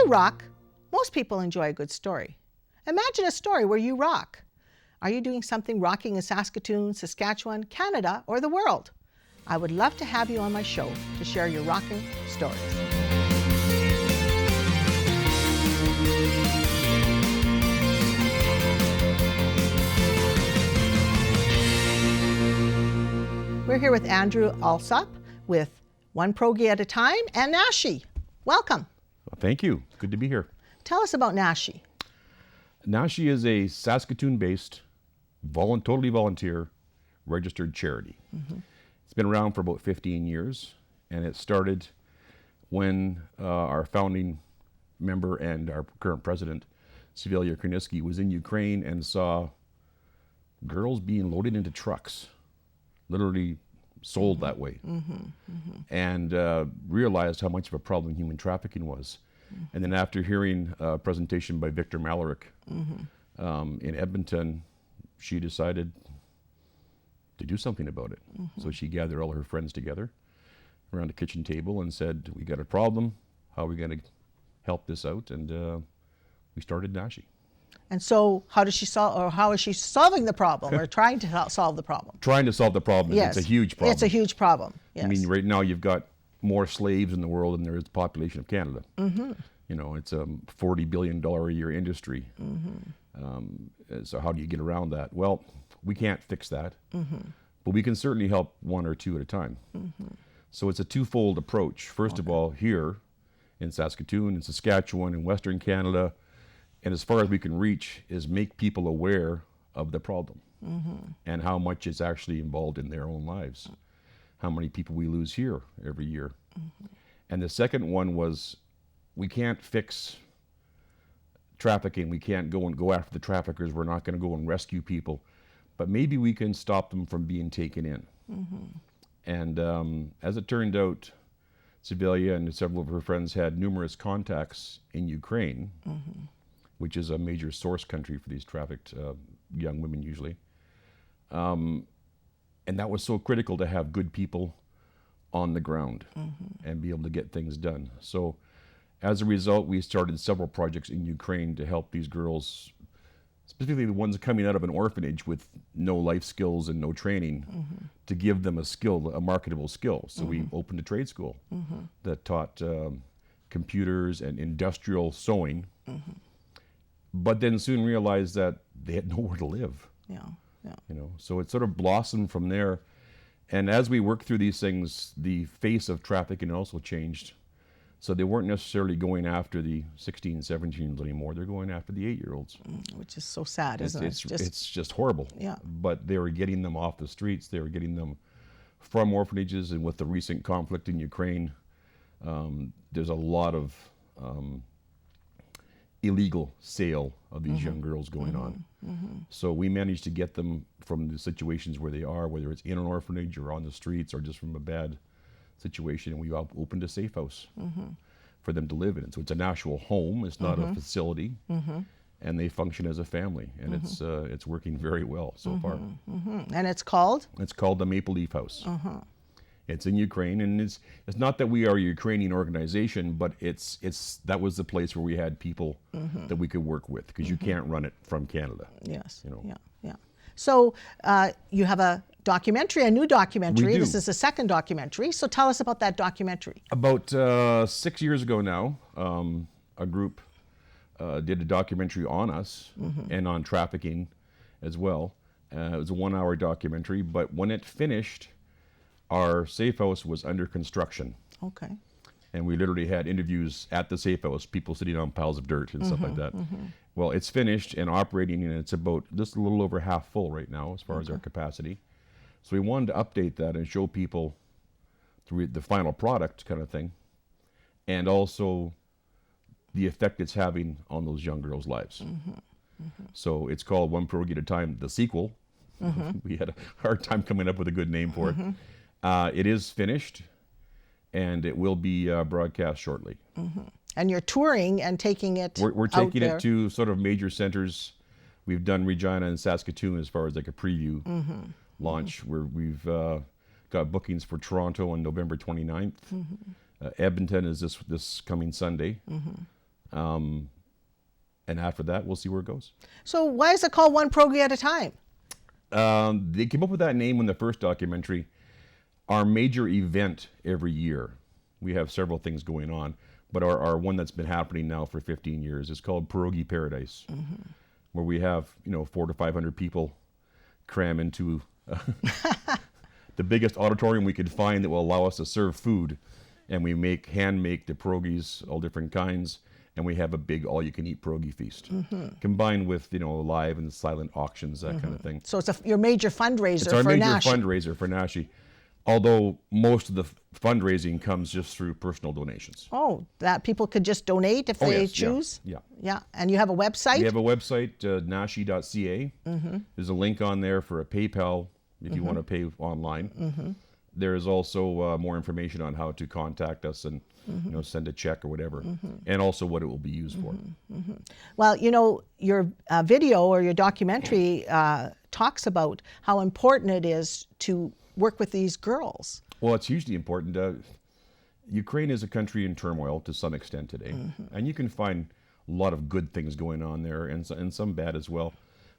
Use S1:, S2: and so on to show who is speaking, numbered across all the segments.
S1: you rock, most people enjoy a good story. Imagine a story where you rock. Are you doing something rocking in Saskatoon, Saskatchewan, Canada, or the world? I would love to have you on my show to share your rocking stories. We're here with Andrew Allsopp with One Pierogi at a Time and NASHI. Welcome.
S2: Well, thank you. Good to be here.
S1: Tell us about NASHI.
S2: NASHI is a Saskatoon-based, totally volunteer, registered charity. It's been around for about 15 years, and it started when our founding member and our current president, Svilia Kroniski, was in Ukraine and saw girls being loaded into trucks, literally sold that way, and realized how much of a problem human trafficking was. And then after hearing a presentation by Victor Malarick in Edmonton, she decided to do something about it. So she gathered all her friends together around a kitchen table and said, we got a problem, how are we going to help this out? And we started NASHI.
S1: And so how does she solve, or how is she solving the problem, or trying to solve the problem?
S2: Trying to solve the problem.
S1: Yes.
S2: It's a huge problem.
S1: It's a huge problem, yes.
S2: I mean, right now you've got more slaves in the world than there is the population of Canada. You know, it's a $40 billion a year industry. So how do you get around that? Well, we can't fix that, but we can certainly help one or two at a time. So it's a twofold approach. First of all, here in Saskatoon, in Saskatchewan, in Western Canada, and as far as we can reach, is make people aware of the problem and how much it's actually involved in their own lives. How many people we lose here every year. And the second one was, we can't fix trafficking. We can't go after the traffickers. We're not going to go and rescue people, but maybe we can stop them from being taken in. And as it turned out, Svilia and several of her friends had numerous contacts in Ukraine, which is a major source country for these trafficked young women usually. And that was so critical to have good people on the ground and be able to get things done. So as a result, we started several projects in Ukraine to help these girls, specifically the ones coming out of an orphanage with no life skills and no training, to give them a skill, a marketable skill. So we opened a trade school that taught computers and industrial sewing, but then soon realized that they had nowhere to live. You know, so it sort of blossomed from there. And as we worked through these things, the face of trafficking also changed. So they weren't necessarily going after the 16, 17-year-olds anymore. They're going after the 8-year-olds. Which
S1: is so sad, isn't it?
S2: It's just horrible. But they were getting them off the streets. They were getting them from orphanages. And with the recent conflict in Ukraine, there's a lot of illegal sale of these young girls going on. So we managed to get them from the situations where they are, whether it's in an orphanage or on the streets or just from a bad situation, and we opened a safe house for them to live in. So it's an actual home, it's not a facility, and they function as a family, and it's working very well so far.
S1: And it's called?
S2: It's called the Maple Leaf House. It's in Ukraine, and it's not that we are a Ukrainian organization, but that was the place where we had people that we could work with, because you can't run it from Canada.
S1: Yes.
S2: You know.
S1: So you have a documentary, a new documentary.
S2: We do.
S1: This is the second documentary. So tell us about that documentary.
S2: About 6 years ago now, a group did a documentary on us and on trafficking as well. It was a 1-hour documentary, but when it finished, our safe house was under construction. Okay. And we literally had interviews at the safe house, people sitting on piles of dirt and stuff like that. Well, it's finished and operating, and it's about just a little over half full right now as far as our capacity. So we wanted to update that and show people the final product kind of thing, and also the effect it's having on those young girls' lives. So it's called One Pierogi at a Time, the sequel. We had a hard time coming up with a good name for it. It is finished, and it will be broadcast shortly.
S1: And you're touring and taking it
S2: We're taking it to sort of major centers. We've done Regina and Saskatoon as far as like a preview launch, where we've got bookings for Toronto on November 29th. Edmonton is this coming Sunday. And after that, we'll see where it goes.
S1: So why is it called One Pierogi at a Time?
S2: They came up with that name in the first documentary. Our major event every year, we have several things going on, but our one that's been happening now for 15 years is called Pierogi Paradise, where we have 400 to 500 people cram into the biggest auditorium we could find that will allow us to serve food, and we hand make the pierogis, all different kinds, and we have a big all-you-can-eat pierogi feast, combined with live and silent auctions, that kind of thing.
S1: So it's your major fundraiser
S2: It's our
S1: for
S2: major
S1: NASHI.
S2: fundraiser for NASHI, although most of the fundraising comes just through personal donations.
S1: Oh, that people could just donate if they
S2: yes,
S1: choose?
S2: Yeah.
S1: Yeah, and you have a website?
S2: We have a website, nashi.ca. There's a link on there for a PayPal if you want to pay online. There is also more information on how to contact us and send a check or whatever, and also what it will be used for.
S1: Well, your video or your documentary talks about how important it is to work with these girls.
S2: Well, it's hugely important. Ukraine is a country in turmoil to some extent today, and you can find a lot of good things going on there and some bad as well.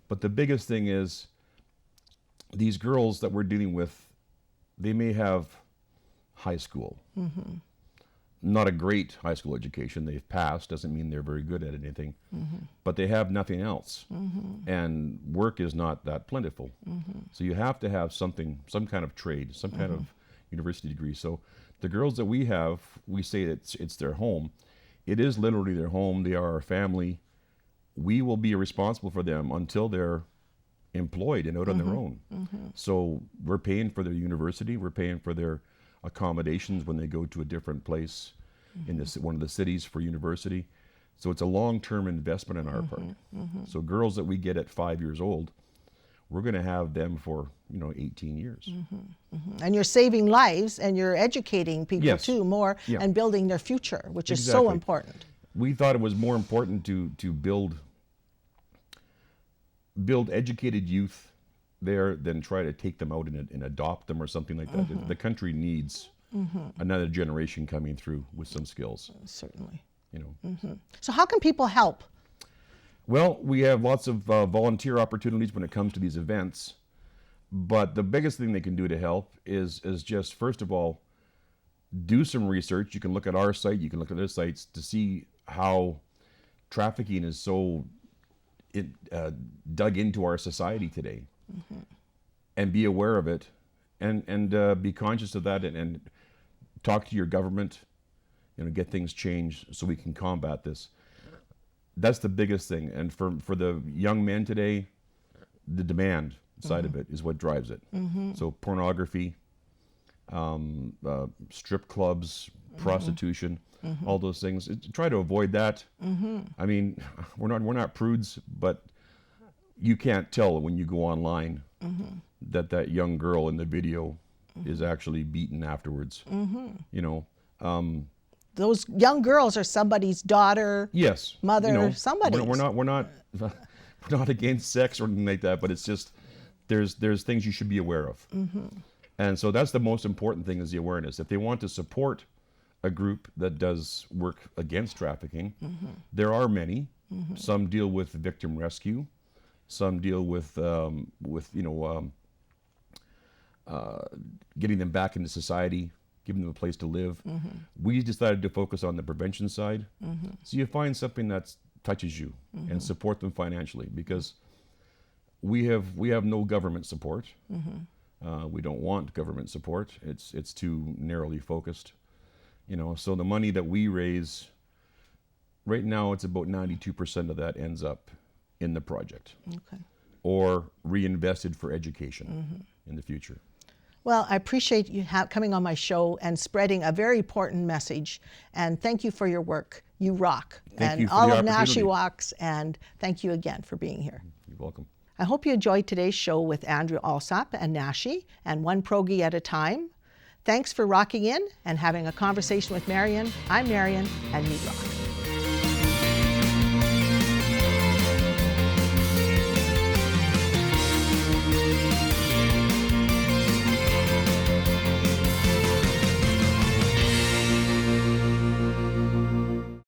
S2: But the biggest thing is these girls that we're dealing with, they may have high school. Not a great high school education. They've passed, doesn't mean they're very good at anything, but they have nothing else. And work is not that plentiful. So you have to have some kind of trade, some kind of university degree. So the girls that we have, we say it's their home. It is literally their home. They are our family. We will be responsible for them until they're employed and out on their own. So we're paying for their university. We're paying for their accommodations when they go to a different place in one of the cities for university. So it's a long-term investment on our part. So girls that we get at 5 years old, we're going to have them for 18 years.
S1: And you're saving lives and you're educating people too more
S2: Yeah.
S1: and building their future, which is so
S2: Exactly.
S1: important.
S2: We thought it was more important to build educated youth there than try to take them out and adopt them or something like that. The country needs another generation coming through with some skills.
S1: Certainly.
S2: So
S1: So how can people help?
S2: Well, we have lots of volunteer opportunities when it comes to these events, but the biggest thing they can do to help is just, first of all, do some research. You can look at our site, you can look at other sites to see how trafficking is so dug into our society today, and be aware of it, and be conscious of that, and talk to your government, get things changed so we can combat this. That's the biggest thing. And for the young men today, the demand side of it is what drives it. So pornography, strip clubs, prostitution, all those things. Try to avoid that. I mean, we're not prudes, but you can't tell when you go online that young girl in the video is actually beaten afterwards.
S1: Those young girls are somebody's daughter,
S2: Yes,
S1: mother, somebody's.
S2: We're not against sex or anything like that, but it's just there's things you should be aware of. And so that's the most important thing, is the awareness. If they want to support a group that does work against trafficking, there are many. Some deal with victim rescue, some deal with getting them back into society, giving them a place to live. We decided to focus on the prevention side. So you find something that touches you and support them financially, because we have no government support. We don't want government support. It's too narrowly focused. So the money that we raise, right now it's about 92% of that ends up in the project, or reinvested for education in the future.
S1: Well, I appreciate you coming on my show and spreading a very important message. And thank you for your work. You rock.
S2: Thank you for
S1: all
S2: the
S1: of NASHI
S2: opportunity.
S1: walks. And thank you again for being here.
S2: You're welcome.
S1: I hope you enjoyed today's show with Andrew Allsopp and NASHI and One Pierogi at a Time. Thanks for rocking in and having a conversation with Marion. I'm Marion, and you rock.